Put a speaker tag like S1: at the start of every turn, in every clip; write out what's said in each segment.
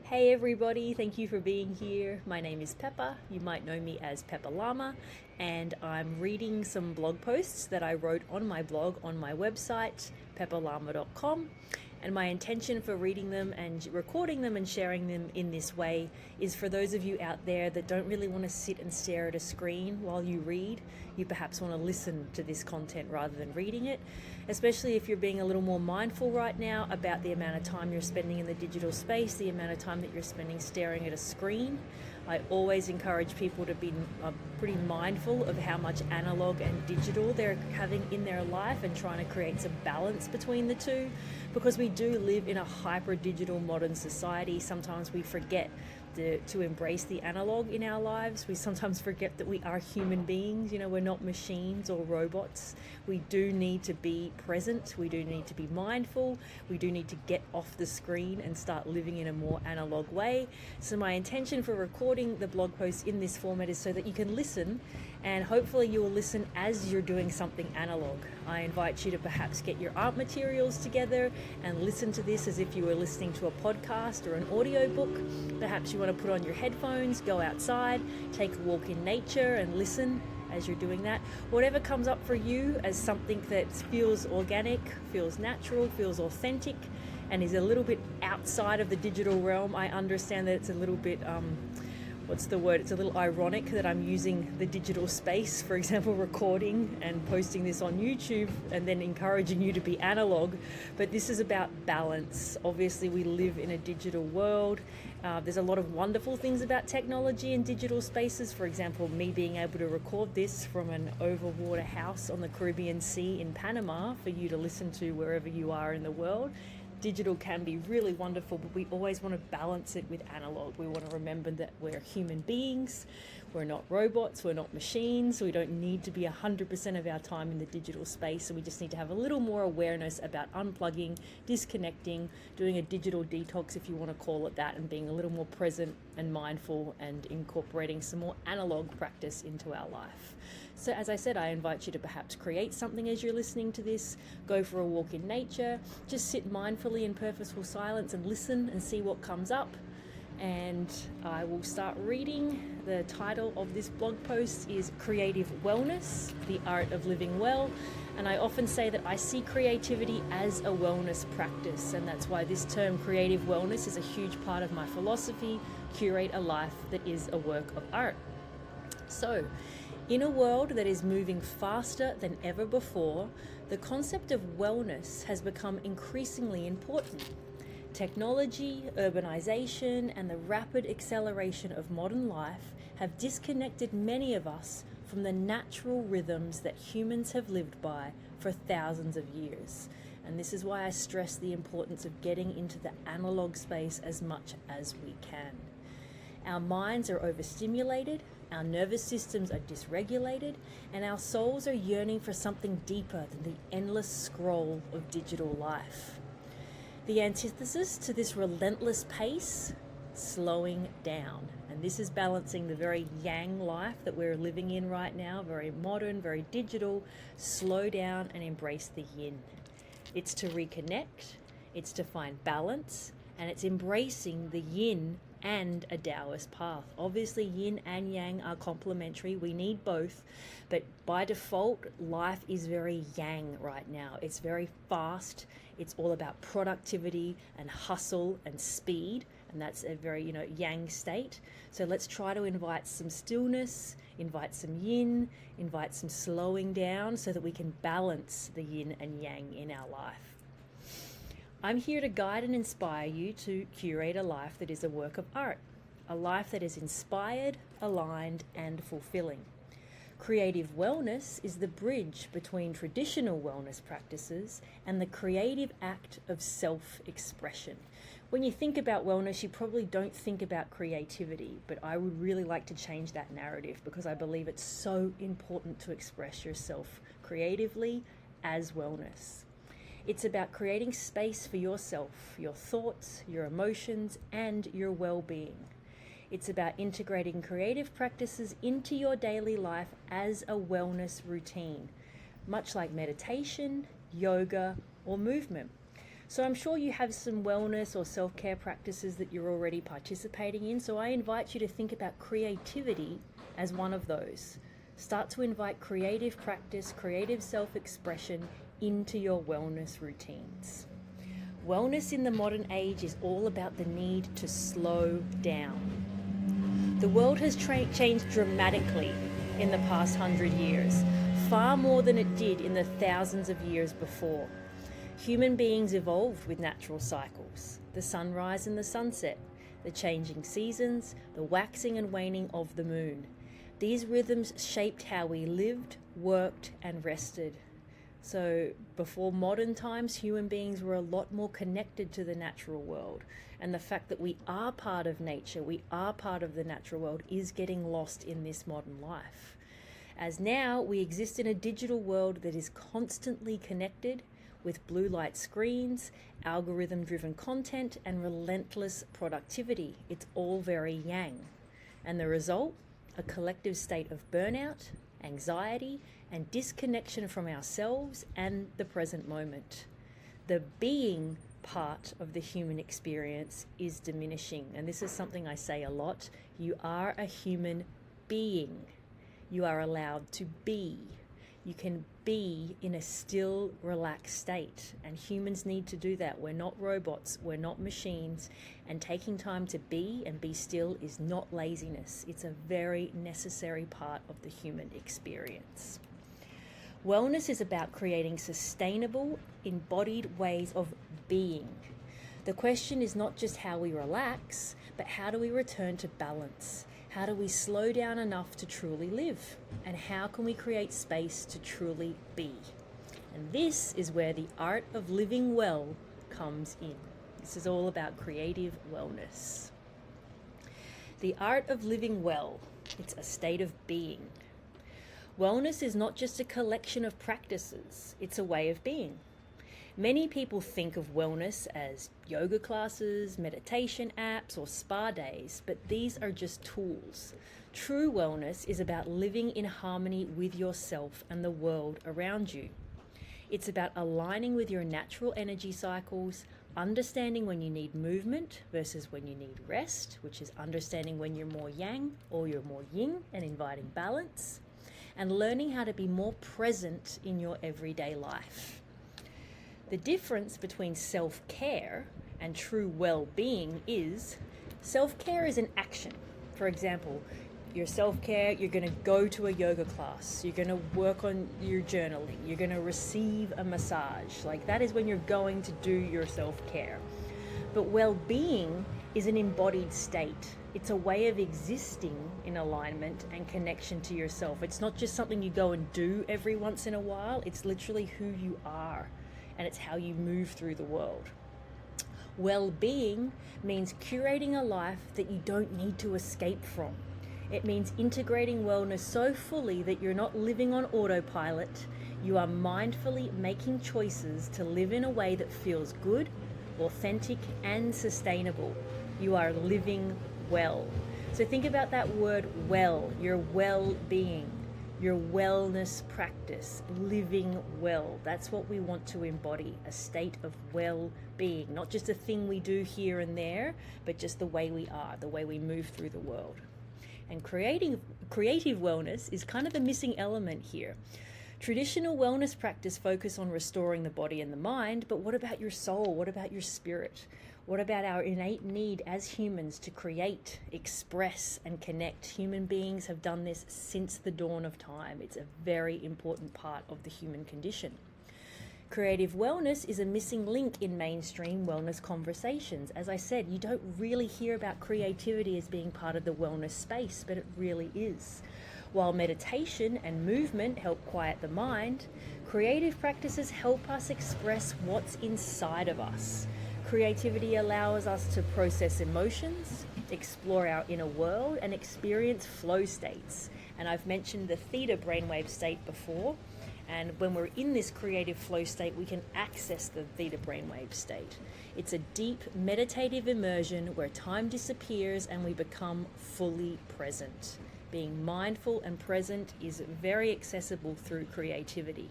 S1: Hey everybody, thank you for being here. My name is Pepper. You might know me as Pepper Llama, and I'm reading some blog posts that I wrote on my blog on my website, pepperllama.com. And my intention for reading them and recording them and sharing them in this way is for those of you out there that don't really want to sit and stare at a screen while you read. You perhaps want to listen to this content rather than reading it, especially if you're being a little more mindful right now about the amount of time you're spending in the digital space, the amount of time that you're spending staring at a screen. I always encourage people to be pretty mindful of how much analog and digital they're having in their life and trying to create some balance between the two, because we do live in a hyper digital modern society. Sometimes we forget to embrace the analog in our lives. We sometimes forget that we are human beings. We're not machines or robots. We do need to be present. We do need to be mindful. We do need to get off the screen and start living in a more analog way. So my intention for recording the blog post in this format is so that you can listen, and hopefully you will listen as you're doing something analog. I invite you to perhaps get your art materials together and listen to this as if you were listening to a podcast or an audio book. Perhaps you want to put on your headphones, go outside, take a walk in nature and listen as you're doing that. Whatever comes up for you as something that feels organic, feels natural, feels authentic, and is a little bit outside of the digital realm. I understand that it's a little bit it's a little ironic that I'm using the digital space, for example, recording and posting this on YouTube and then encouraging you to be analog. But this is about balance. Obviously, we live in a digital world. There's a lot of wonderful things about technology and digital spaces. For example, me being able to record this from an overwater house on the Caribbean Sea in Panama for you to listen to wherever you are in the world. Digital can be really wonderful, but we always want to balance it with analog. We want to remember that we're human beings, we're not robots, we're not machines. We don't need to be 100% of our time in the digital space, and we just need to have a little more awareness about unplugging, disconnecting, doing a digital detox, if you want to call it that, and being a little more present and mindful and incorporating some more analog practice into our life. So as I said, I invite you to perhaps create something as you're listening to this, go for a walk in nature, just sit mindfully in purposeful silence and listen and see what comes up. And I will start reading. The title of this blog post is Creative Wellness, the Art of Living Well. And I often say that I see creativity as a wellness practice, and that's why this term creative wellness is a huge part of my philosophy: curate a life that is a work of art. So, in a world that is moving faster than ever before, the concept of wellness has become increasingly important. Technology, urbanization, and the rapid acceleration of modern life have disconnected many of us from the natural rhythms that humans have lived by for thousands of years. And this is why I stress the importance of getting into the analog space as much as we can. Our minds are overstimulated, our nervous systems are dysregulated, and our souls are yearning for something deeper than the endless scroll of digital life. The antithesis to this relentless pace: slowing down. And this is balancing the very yang life that we're living in right now, very modern, very digital. Slow down and embrace the yin. It's to reconnect, it's to find balance, and it's embracing the yin and a Taoist path. Obviously, yin and yang are complementary. We need both, but by default, life is very yang right now. It's very fast. It's all about productivity and hustle and speed, and that's a very, yang state. So let's try to invite some stillness, invite some yin, invite some slowing down so that we can balance the yin and yang in our life. I'm here to guide and inspire you to curate a life that is a work of art, a life that is inspired, aligned, and fulfilling. Creative wellness is the bridge between traditional wellness practices and the creative act of self-expression. When you think about wellness, you probably don't think about creativity, but I would really like to change that narrative because I believe it's so important to express yourself creatively as wellness. It's about creating space for yourself, your thoughts, your emotions, and your well-being. It's about integrating creative practices into your daily life as a wellness routine, much like meditation, yoga, or movement. So I'm sure you have some wellness or self-care practices that you're already participating in. So I invite you to think about creativity as one of those. Start to invite creative practice, creative self-expression into your wellness routines. Wellness in the modern age is all about the need to slow down. The world has changed dramatically in the past 100 years, far more than it did in the thousands of years before. Human beings evolved with natural cycles, the sunrise and the sunset, the changing seasons, the waxing and waning of the moon. These rhythms shaped how we lived, worked, and rested. So before modern times, human beings were a lot more connected to the natural world. And the fact that we are part of nature, we are part of the natural world, is getting lost in this modern life. As now, we exist in a digital world that is constantly connected with blue light screens, algorithm-driven content, and relentless productivity. It's all very yang. And the result? A collective state of burnout, anxiety, and disconnection from ourselves and the present moment. The being part of the human experience is diminishing. And this is something I say a lot. You are a human being. You are allowed to be. You can be in a still, relaxed state. And humans need to do that. We're not robots. We're not machines. And taking time to be and be still is not laziness. It's a very necessary part of the human experience. Wellness is about creating sustainable, embodied ways of being. The question is not just how we relax, but how do we return to balance? How do we slow down enough to truly live? And how can we create space to truly be? And this is where the art of living well comes in. This is all about creative wellness. The art of living well, it's a state of being. Wellness is not just a collection of practices, it's a way of being. Many people think of wellness as yoga classes, meditation apps, or spa days, but these are just tools. True wellness is about living in harmony with yourself and the world around you. It's about aligning with your natural energy cycles, understanding when you need movement versus when you need rest, which is understanding when you're more yang or you're more yin and inviting balance, and learning how to be more present in your everyday life. The difference between self-care and true well-being is self-care is an action. For example, your self-care, you're going to go to a yoga class, you're going to work on your journaling, you're going to receive a massage. Like that is when you're going to do your self-care. But well-being is an embodied state. It's a way of existing in alignment and connection to yourself. It's not just something you go and do every once in a while. It's literally who you are. And it's how you move through the world. Well-being means curating a life that you don't need to escape from. It means integrating wellness so fully that you're not living on autopilot. You are mindfully making choices to live in a way that feels good, authentic, and sustainable. You are living well. So think about that word well, your well-being. Your wellness practice, living well. That's what we want to embody, a state of well-being, not just a thing we do here and there, but just the way we are, the way we move through the world. And creative wellness is kind of the missing element here. Traditional wellness practice focus on restoring the body and the mind, but what about your soul? What about your spirit? What about our innate need as humans to create, express, and connect? Human beings have done this since the dawn of time. It's a very important part of the human condition. Creative wellness is a missing link in mainstream wellness conversations. As I said, you don't really hear about creativity as being part of the wellness space, but it really is. While meditation and movement help quiet the mind, creative practices help us express what's inside of us. Creativity allows us to process emotions, explore our inner world, and experience flow states. And I've mentioned the theta brainwave state before. And when we're in this creative flow state, we can access the theta brainwave state. It's a deep meditative immersion where time disappears and we become fully present. Being mindful and present is very accessible through creativity.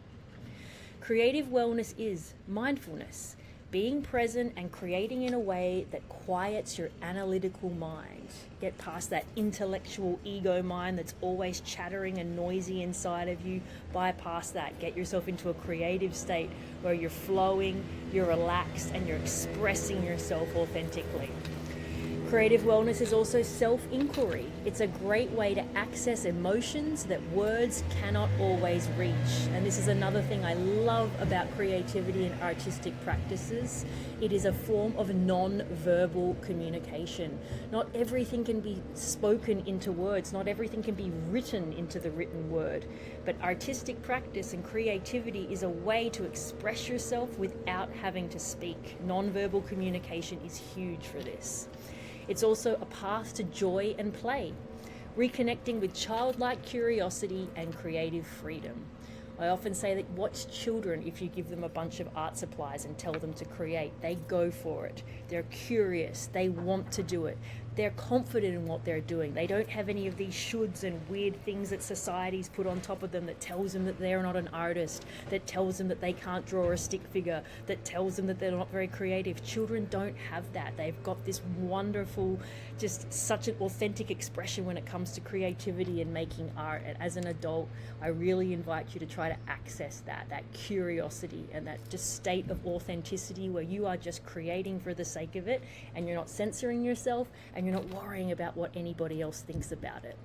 S1: Creative wellness is mindfulness, being present and creating in a way that quiets your analytical mind. Get past that intellectual ego mind that's always chattering and noisy inside of you. Bypass that. Get yourself into a creative state where you're flowing, you're relaxed, and you're expressing yourself authentically. Creative wellness is also self-inquiry. It's a great way to access emotions that words cannot always reach. And this is another thing I love about creativity and artistic practices. It is a form of non-verbal communication. Not everything can be spoken into words. Not everything can be written into the written word. But artistic practice and creativity is a way to express yourself without having to speak. Non-verbal communication is huge for this. It's also a path to joy and play, reconnecting with childlike curiosity and creative freedom. I often say that watch children. If you give them a bunch of art supplies and tell them to create, they go for it. They're curious. They want to do it. They're confident in what they're doing. They don't have any of these shoulds and weird things that society's put on top of them that tells them that they're not an artist, that tells them that they can't draw a stick figure, that tells them that they're not very creative. Children don't have that. They've got this wonderful, just such an authentic expression when it comes to creativity and making art. And as an adult, I really invite you to try to access that curiosity and that just state of authenticity where you are just creating for the sake of it and you're not censoring yourself and you're not worrying about what anybody else thinks about it.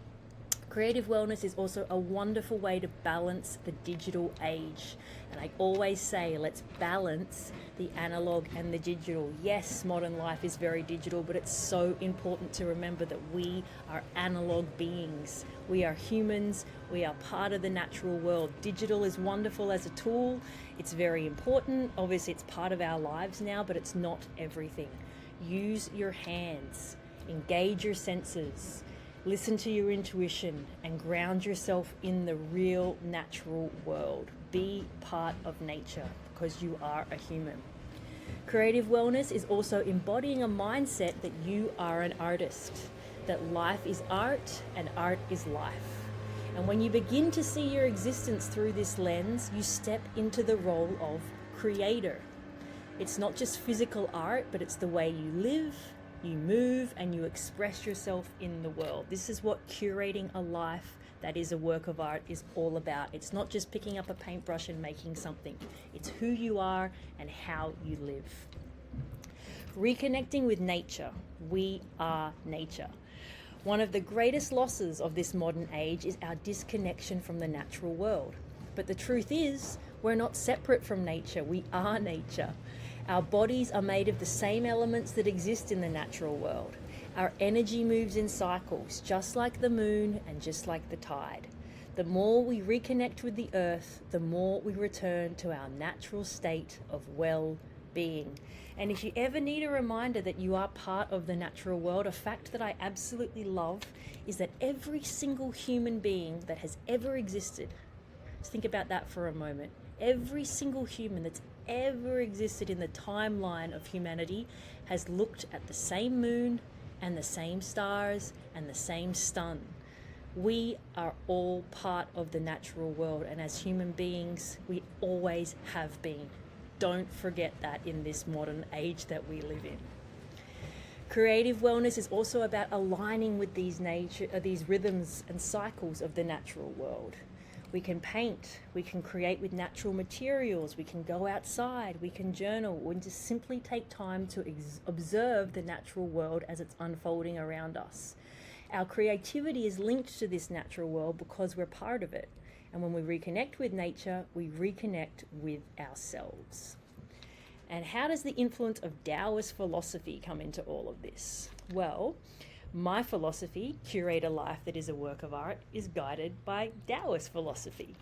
S1: Creative wellness is also a wonderful way to balance the digital age. And I always say, let's balance the analog and the digital. Yes, modern life is very digital, but it's so important to remember that we are analog beings. We are humans. We are part of the natural world. Digital is wonderful as a tool. It's very important. Obviously, it's part of our lives now, but it's not everything. Use your hands. Engage your senses. Listen to your intuition and ground yourself in the real natural world. Be part of nature because you are a human. Creative wellness is also embodying a mindset that you are an artist, that life is art and art is life. And when you begin to see your existence through this lens, you step into the role of creator. It's not just physical art, but it's the way you live, you move, and you express yourself in the world. This is what curating a life that is a work of art is all about. It's not just picking up a paintbrush and making something. It's who you are and how you live. Reconnecting with nature. We are nature. One of the greatest losses of this modern age is our disconnection from the natural world. But the truth is, we're not separate from nature. We are nature. Our bodies are made of the same elements that exist in the natural world. Our energy moves in cycles, just like the moon and just like the tide. The more we reconnect with the earth, the more we return to our natural state of well-being. And if you ever need a reminder that you are part of the natural world, a fact that I absolutely love is that every single human being that has ever existed, let's think about that for a moment, every single human that's ever existed in the timeline of humanity has looked at the same moon and the same stars and the same sun. We are all part of the natural world, and as human beings, we always have been. Don't forget that in this modern age that we live in. Creative wellness is also about aligning with these rhythms and cycles of the natural world. We can paint, we can create with natural materials, we can go outside, we can journal, or just simply take time to observe the natural world as it's unfolding around us. Our creativity is linked to this natural world because we're part of it. And when we reconnect with nature, we reconnect with ourselves. And how does the influence of Taoist philosophy come into all of this? Well, my philosophy, curate a life that is a work of art, is guided by Taoist philosophy.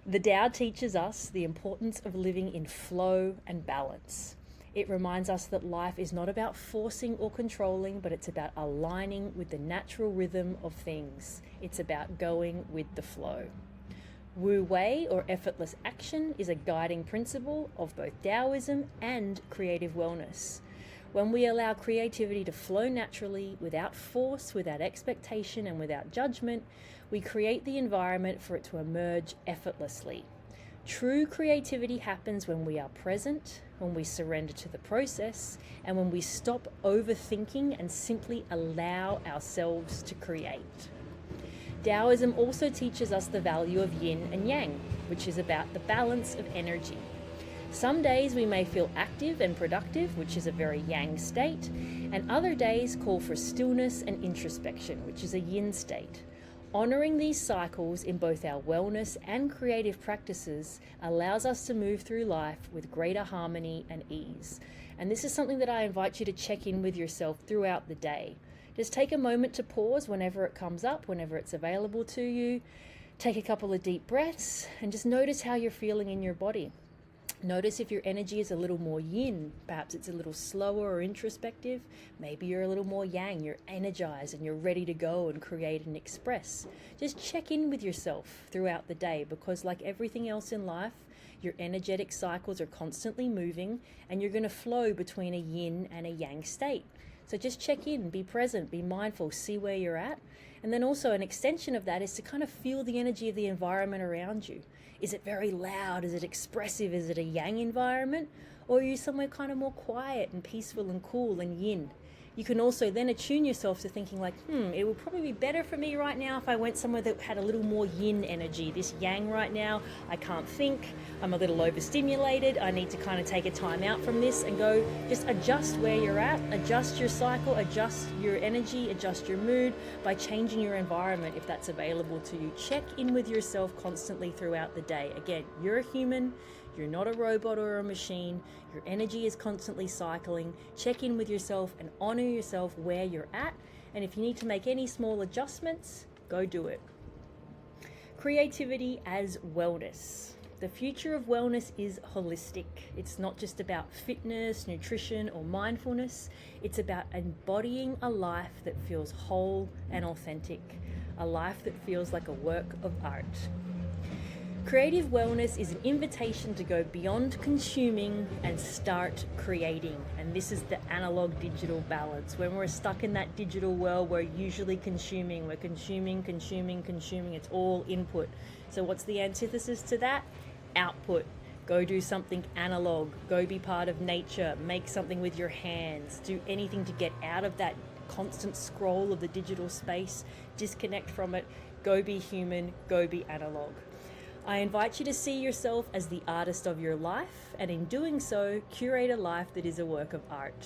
S1: The Tao teaches us the importance of living in flow and balance. It reminds us that life is not about forcing or controlling, but it's about aligning with the natural rhythm of things. It's about going with the flow. Wu Wei, or effortless action, is a guiding principle of both Taoism and creative wellness. When we allow creativity to flow naturally, without force, without expectation, and without judgment, we create the environment for it to emerge effortlessly. True creativity happens when we are present, when we surrender to the process, and when we stop overthinking and simply allow ourselves to create. Taoism also teaches us the value of yin and yang, which is about the balance of energy. Some days we may feel active and productive, which is a very yang state, and other days call for stillness and introspection, which is a yin state. Honoring these cycles in both our wellness and creative practices allows us to move through life with greater harmony and ease. And this is something that I invite you to check in with yourself throughout the day. Just take a moment to pause whenever it comes up, whenever it's available to you. Take a couple of deep breaths and just notice how you're feeling in your body. Notice if your energy is a little more yin, perhaps it's a little slower or introspective. Maybe you're a little more yang, you're energized and you're ready to go and create and express. Just check in with yourself throughout the day, because like everything else in life, your energetic cycles are constantly moving and you're going to flow between a yin and a yang state. So just check in, be present, be mindful, see where you're at. And then also an extension of that is to kind of feel the energy of the environment around you. Is it very loud? Is it expressive? Is it a yang environment? Or are you somewhere kind of more quiet and peaceful and cool and yin? You can also then attune yourself to thinking like, it would probably be better for me right now if I went somewhere that had a little more yin energy. This yang right now, I can't think, I'm a little overstimulated, I need to kind of take a time out from this and go just adjust where you're at, adjust your cycle, adjust your energy, adjust your mood by changing your environment if that's available to you. Check in with yourself constantly throughout the day. Again, you're a human. You're not a robot or a machine. Your energy is constantly cycling. Check in with yourself and honor yourself where you're at. And if you need to make any small adjustments, go do it. Creativity as wellness. The future of wellness is holistic. It's not just about fitness, nutrition, or mindfulness. It's about embodying a life that feels whole and authentic, a life that feels like a work of art. Creative wellness is an invitation to go beyond consuming and start creating. And this is the analog digital balance. When we're stuck in that digital world, we're usually consuming. We're consuming. It's all input. So what's the antithesis to that? Output. Go do something analog. Go be part of nature. Make something with your hands. Do anything to get out of that constant scroll of the digital space. Disconnect from it. Go be human. Go be analog. I invite you to see yourself as the artist of your life, and in doing so, curate a life that is a work of art.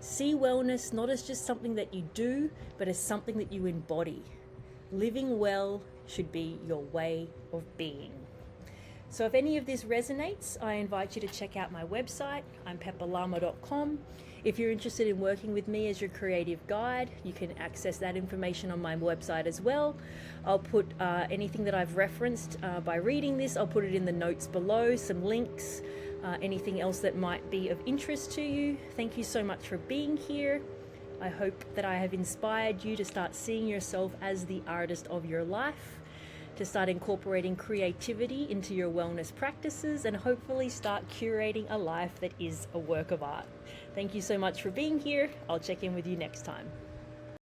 S1: See wellness not as just something that you do, but as something that you embody. Living well should be your way of being. So if any of this resonates, I invite you to check out my website. I'm peppalama.com. If you're interested in working with me as your creative guide, you can access that information on my website as well. I'll put anything that I've referenced by reading this, I'll put it in the notes below, some links, anything else that might be of interest to you. Thank you so much for being here. I hope that I have inspired you to start seeing yourself as the artist of your life, to start incorporating creativity into your wellness practices, and hopefully start curating a life that is a work of art. Thank you so much for being here. I'll check in with you next time.